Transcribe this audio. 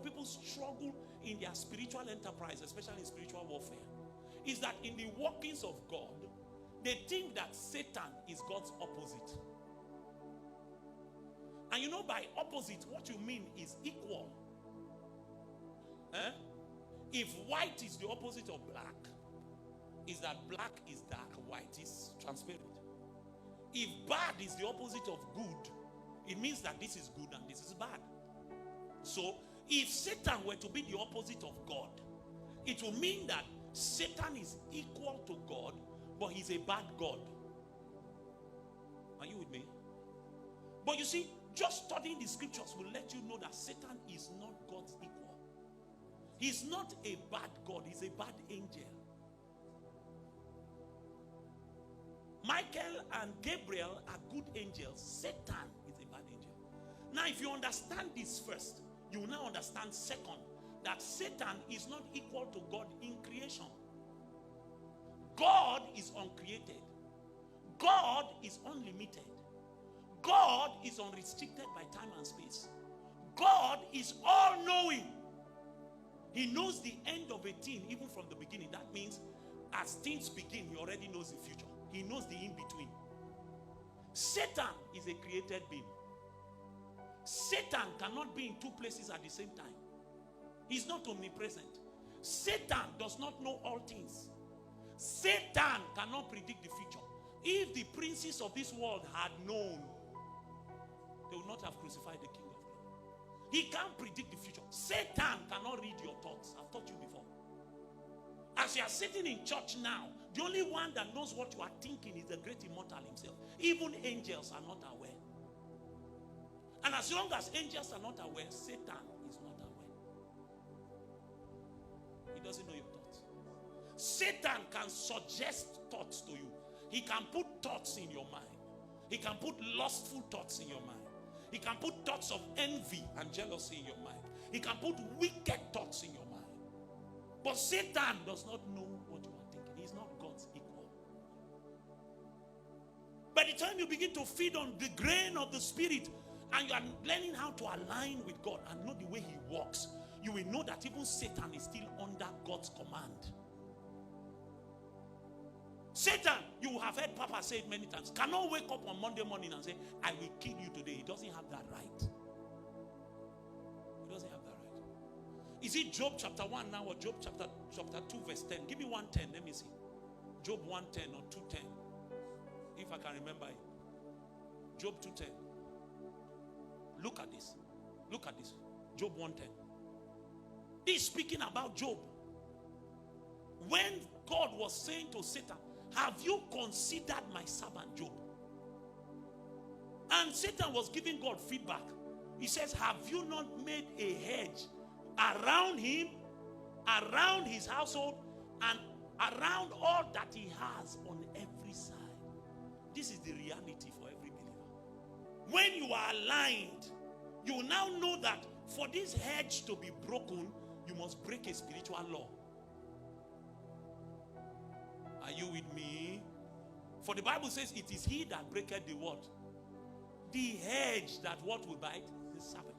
of people struggle in their spiritual enterprise, especially in spiritual warfare, is that in the workings of God, they think that Satan is God's opposite. And you know, by opposite, what you mean is equal. If white is the opposite of black, is that black is dark, white is transparent. If bad is the opposite of good, it means that this is good and this is bad. So, if Satan were to be the opposite of God, it will mean that Satan is equal to God, but he's a bad God. Are you with me? But you see, just studying the scriptures will let you know that Satan is not God's equal. He's not a bad God, he's a bad angel. Michael and Gabriel are good angels. Satan is a bad angel. Now, if you understand this first, you will now understand second, that Satan is not equal to God in creation. God is uncreated. God is unlimited. God is unrestricted by time and space. God is all-knowing. He knows the end of a thing even from the beginning. That means as things begin, he already knows the future. He knows the in-between. Satan is a created being. Satan cannot be in two places at the same time. He's not omnipresent. Satan does not know all things. Satan cannot predict the future. If the princes of this world had known, they would not have crucified the King of Glory. He can't predict the future. Satan cannot read your thoughts. I've taught you before. As you are sitting in church now, the only one that knows what you are thinking is the great immortal himself. Even angels are not aware. And as long as angels are not aware, Satan is not aware. He doesn't know your thoughts. Satan can suggest thoughts to you. He can put thoughts in your mind. He can put lustful thoughts in your mind. He can put thoughts of envy and jealousy in your mind. He can put wicked thoughts in your mind. But Satan does not know what you are thinking. He's not God's equal. By the time you begin to feed on the grain of the Spirit and you are learning how to align with God and know the way he works, you will know that even Satan is still under God's command. Satan, you have heard Papa say it many times, cannot wake up on Monday morning and say, I will kill you today. He doesn't have that right. He doesn't have that right. Is it Job chapter 1 now or Job chapter 2 verse 10? Give me 1:10, let me see. Job 1:10 or 2:10, if I can remember it. Job 2:10. Look at this. Look at this. Job 1:10. He's speaking about Job. When God was saying to Satan, have you considered my servant Job? And Satan was giving God feedback. He says, have you not made a hedge around him, around his household, and around all that he has on every side? This is the reality for every believer. When you are aligned, you now know that for this hedge to be broken, you must break a spiritual law. Are you with me? For the Bible says it is he that breaketh the what? The hedge that what will bite? The serpent.